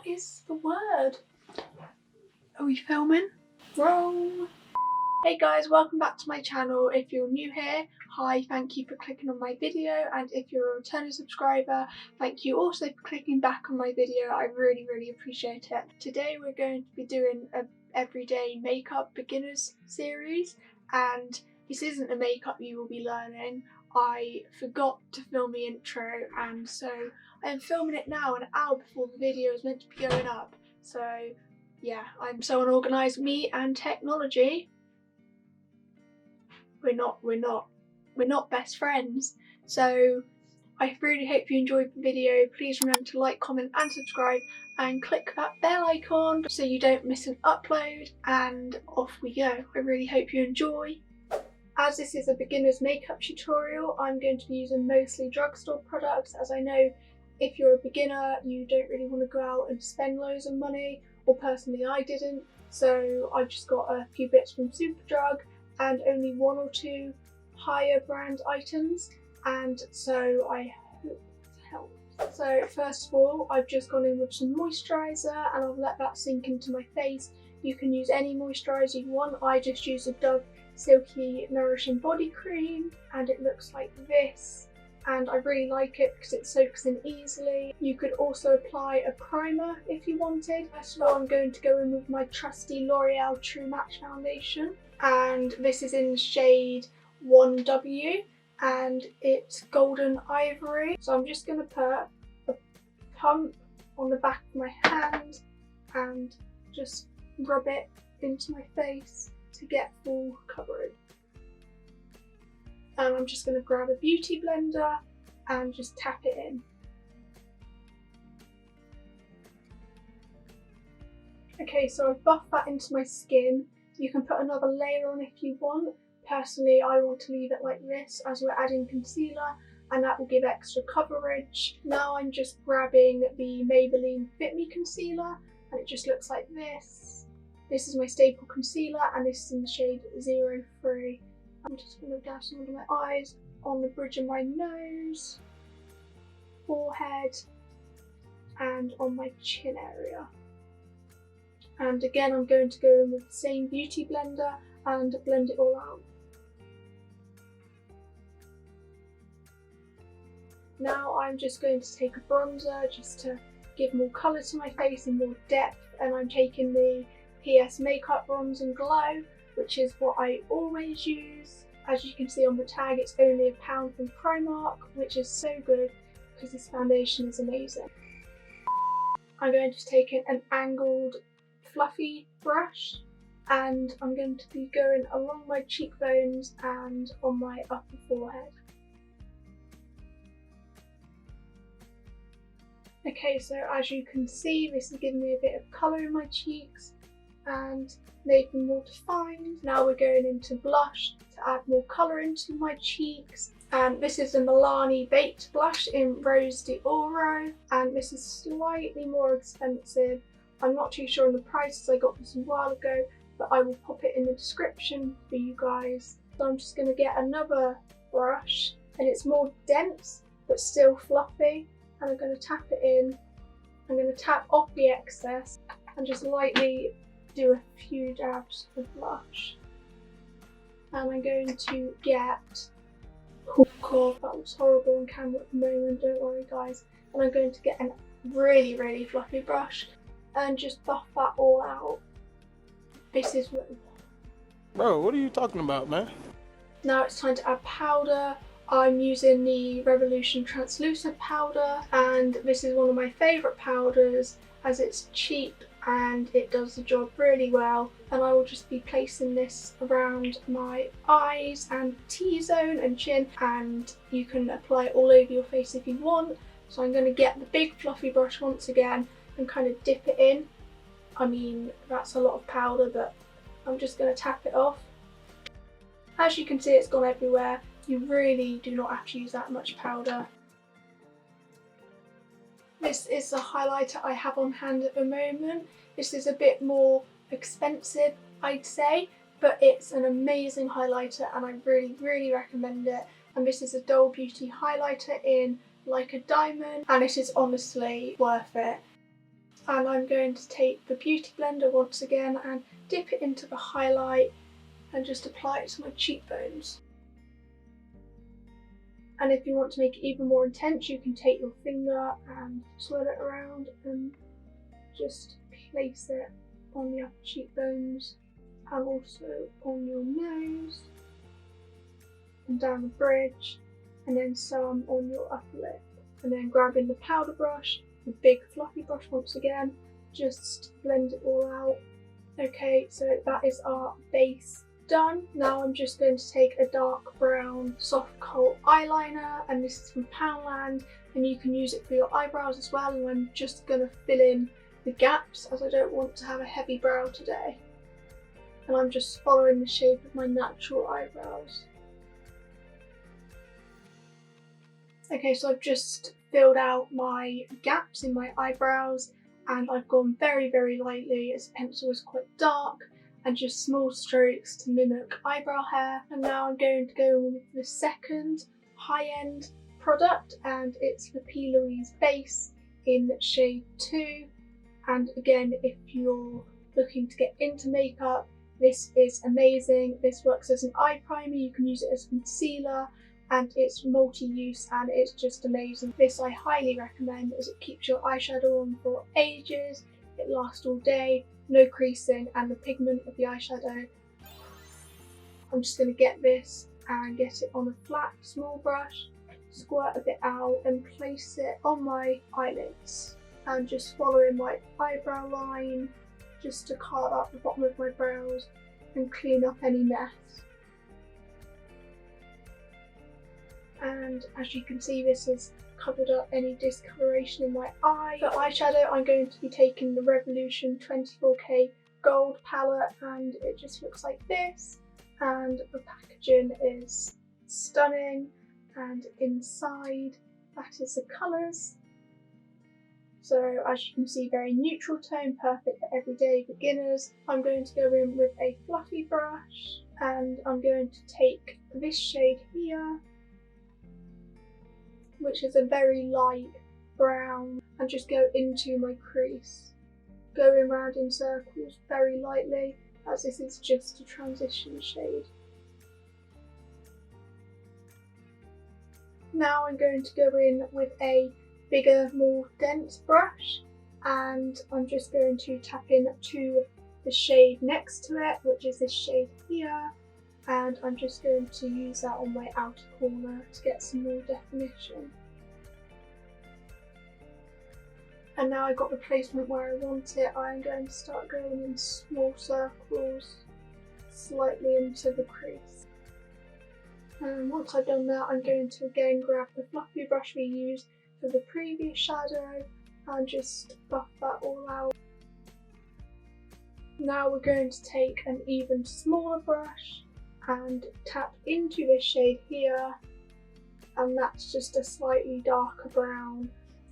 is the word? Are we filming? Wrong. Hey guys, welcome back to my channel. If you're new here, hi, thank you for clicking on my video, and if you're a returning subscriber, thank you also for clicking back on my video. I really appreciate it. Today we're going to be doing a everyday makeup beginners series, and this isn't a makeup you will be learning. I forgot to film the intro, and so I am filming it now an hour before the video is meant to be going up. So yeah, I'm so unorganised. Me and technology, we're not best friends. So I really hope you enjoyed the video. Please remember to like, comment and subscribe, and click that bell icon so you don't miss an upload, and off we go. I really hope you enjoy. As this is a beginner's makeup tutorial, I'm going to be using mostly drugstore products, as I know if you're a beginner you don't really want to go out and spend loads of money, or personally I didn't, so I just got a few bits from Superdrug and only one or two higher brand items, and so I hope it helps. So first of all, I've just gone in with some moisturiser and I've let that sink into my face. You can use any moisturiser you want. I just use a Dove Silky Nourishing Body Cream and it looks like this, and I really like it because it soaks in easily. You could also apply a primer if you wanted. First of all, I'm going to go in with my trusty L'Oreal True Match Foundation, and this is in the shade 1W and it's Golden Ivory. So I'm just going to put a pump on the back of my hand and just rub it into my face to get full coverage. And I'm just going to grab a beauty blender and just tap it in. Okay, so I've buffed that into my skin. You can put another layer on if you want. Personally, I want to leave it like this as we're adding concealer, and that will give extra coverage. Now I'm just grabbing the Maybelline Fit Me concealer and it just looks like this. This is my staple concealer and this is in the shade 03. I'm just going to dab some under my eyes, on the bridge of my nose, forehead and on my chin area. And again I'm going to go in with the same beauty blender and blend it all out. Now I'm just going to take a bronzer just to give more colour to my face and more depth, and I'm taking the PS Makeup Bronze and Glow, which is what I always use. As you can see on the tag, it's only £1 from Primark, which is so good because this foundation is amazing. I'm going to take an angled fluffy brush and I'm going to be going along my cheekbones and on my upper forehead. Okay, so as you can see, this is giving me a bit of colour in my cheeks and made them more defined. Now we're going into blush to add more colour into my cheeks, and this is a Milani Baked Blush in Rose d'Oro, and this is slightly more expensive. I'm not too sure on the prices, I got this a while ago, but I will pop it in the description for you guys. So I'm just going to get another brush, and it's more dense but still fluffy, and I'm going to tap it in. I'm going to tap off the excess and just lightly do a few dabs of blush. And I'm going to get, oh god, that looks horrible on camera at the moment, don't worry guys. And I'm going to get a really fluffy brush and just buff that all out. This is what... Bro, what are you talking about, man? Now it's time to add powder. I'm using the Revolution Translucent powder, and this is one of my favourite powders as it's cheap and it does the job really well. And I will just be placing this around my eyes and T-zone and chin, and you can apply it all over your face if you want. So I'm going to get the big fluffy brush once again and kind of dip it in. I mean, that's a lot of powder, but I'm just going to tap it off. As you can see, it's gone everywhere. You really do not have to use that much powder. This is the highlighter I have on hand at the moment. This is a bit more expensive, I'd say, but it's an amazing highlighter and I really recommend it. And this is a Dole Beauty highlighter in Like a Diamond, and it is honestly worth it. And I'm going to take the Beauty Blender once again and dip it into the highlight and just apply it to my cheekbones. And if you want to make it even more intense, you can take your finger and swirl it around and just place it on the upper cheekbones and also on your nose and down the bridge, and then some on your upper lip. And then grabbing the powder brush, the big fluffy brush once again, just blend it all out. Okay, so that is our base done. Now I'm just going to take a dark brown soft kohl eyeliner, and this is from Poundland, and you can use it for your eyebrows as well, and I'm just going to fill in the gaps as I don't want to have a heavy brow today. And I'm just following the shape of my natural eyebrows. Okay, so I've just filled out my gaps in my eyebrows, and I've gone very, very lightly as the pencil is quite dark, and just small strokes to mimic eyebrow hair. And now I'm going to go with the second high-end product, and it's the P. Louise base in shade 2. And again, if you're looking to get into makeup, this is amazing. This works as an eye primer, you can use it as concealer, and it's multi-use and it's just amazing. This I highly recommend as it keeps your eyeshadow on for ages, it lasts all day, no creasing, and the pigment of the eyeshadow. I'm just going to get this and get it on a flat small brush, squirt a bit out and place it on my eyelids, and just following my eyebrow line just to carve out the bottom of my brows and clean up any mess. And as you can see, this has covered up any discoloration in my eye. For eyeshadow, I'm going to be taking the Revolution 24K Gold palette, and it just looks like this. And the packaging is stunning, and inside that is the colours. So as you can see, very neutral tone, perfect for everyday beginners. I'm going to go in with a fluffy brush, and I'm going to take this shade here, which is a very light brown, and just go into my crease, going round in circles very lightly, as this is just a transition shade. Now I'm going to go in with a bigger, more dense brush, and I'm just going to tap into the shade next to it, which is this shade here, and I'm just going to use that on my outer corner to get some more definition. And now I've got the placement where I want it, I'm going to start going in small circles slightly into the crease. And once I've done that, I'm going to again grab the fluffy brush we used for the previous shadow and just buff that all out. Now we're going to take an even smaller brush and tap into this shade here, and that's just a slightly darker brown,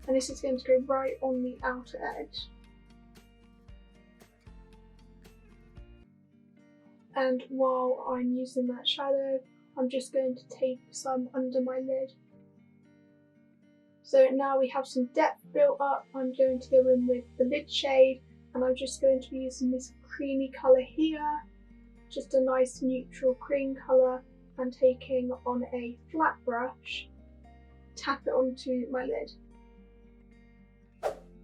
and this is going to go right on the outer edge. And while I'm using that shadow, I'm just going to take some under my lid. So now we have some depth built up, I'm going to go in with the lid shade, and I'm just going to be using this creamy colour here, just a nice neutral cream colour, and taking on a flat brush, tap it onto my lid.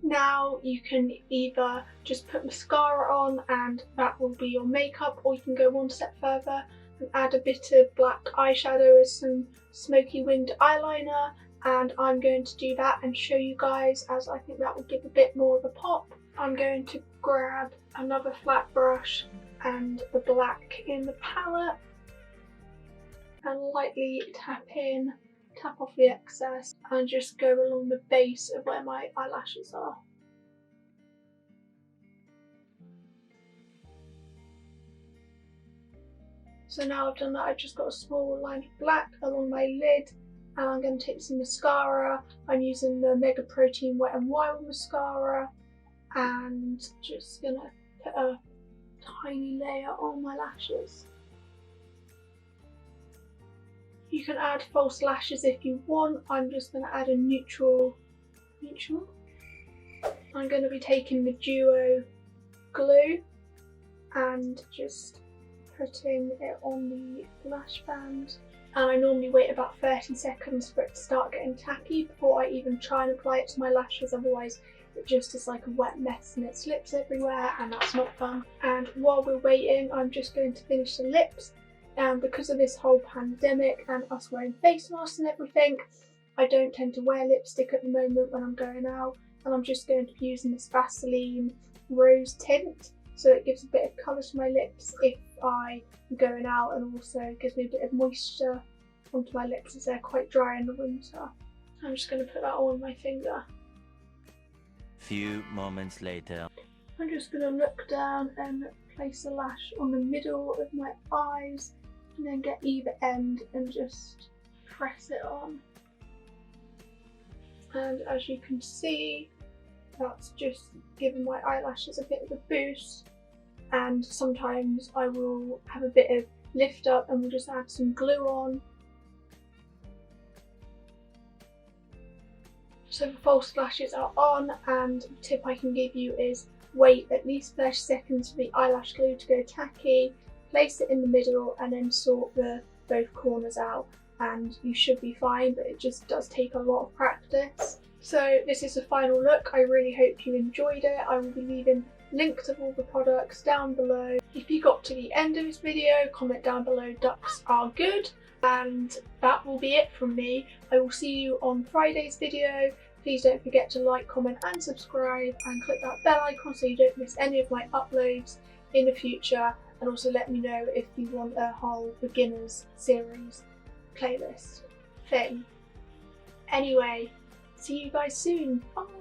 Now you can either just put mascara on and that will be your makeup, or you can go one step further and add a bit of black eyeshadow as some smoky winged eyeliner, and I'm going to do that and show you guys, as I think that will give a bit more of a pop. I'm going to grab another flat brush and the black in the palette and lightly tap off the excess and just go along the base of where my eyelashes are. So now I've done that, I've just got a small line of black along my lid, and I'm going to take some mascara. I'm using the Mega Protein Wet n Wild mascara, and just going to put a tiny layer on my lashes. You can add false lashes if you want. I'm just going to add a neutral. I'm going to be taking the Duo glue and just putting it on the lash band. And I normally wait about 30 seconds for it to start getting tacky before I even try and apply it to my lashes, otherwise it just is like a wet mess and it slips everywhere and that's not fun. And while we're waiting, I'm just going to finish the lips, and because of this whole pandemic and us wearing face masks and everything, I don't tend to wear lipstick at the moment when I'm going out, and I'm just going to be using this Vaseline rose tint, so it gives a bit of colour to my lips if I'm going out, and also gives me a bit of moisture onto my lips as they're quite dry in the winter. I'm just going to put that on my finger. Few moments later. I'm just going to look down and place a lash on the middle of my eyes, and then get either end and just press it on. And as you can see, that's just giving my eyelashes a bit of a boost. And sometimes I will have a bit of lift up and we'll just add some glue on. So the false lashes are on, and the tip I can give you is wait at least 30 seconds for the eyelash glue to go tacky, place it in the middle and then sort the both corners out, and you should be fine, but it just does take a lot of practice. So this is the final look. I really hope you enjoyed it. I will be leaving links of all the products down below. If you got to the end of this video, comment down below ducks are good, and that will be it from me. I will see you on Friday's video. Please don't forget to like, comment and subscribe, and click that bell icon so you don't miss any of my uploads in the future, and also let me know if you want a whole beginners series playlist thing. Anyway, see you guys soon. Bye!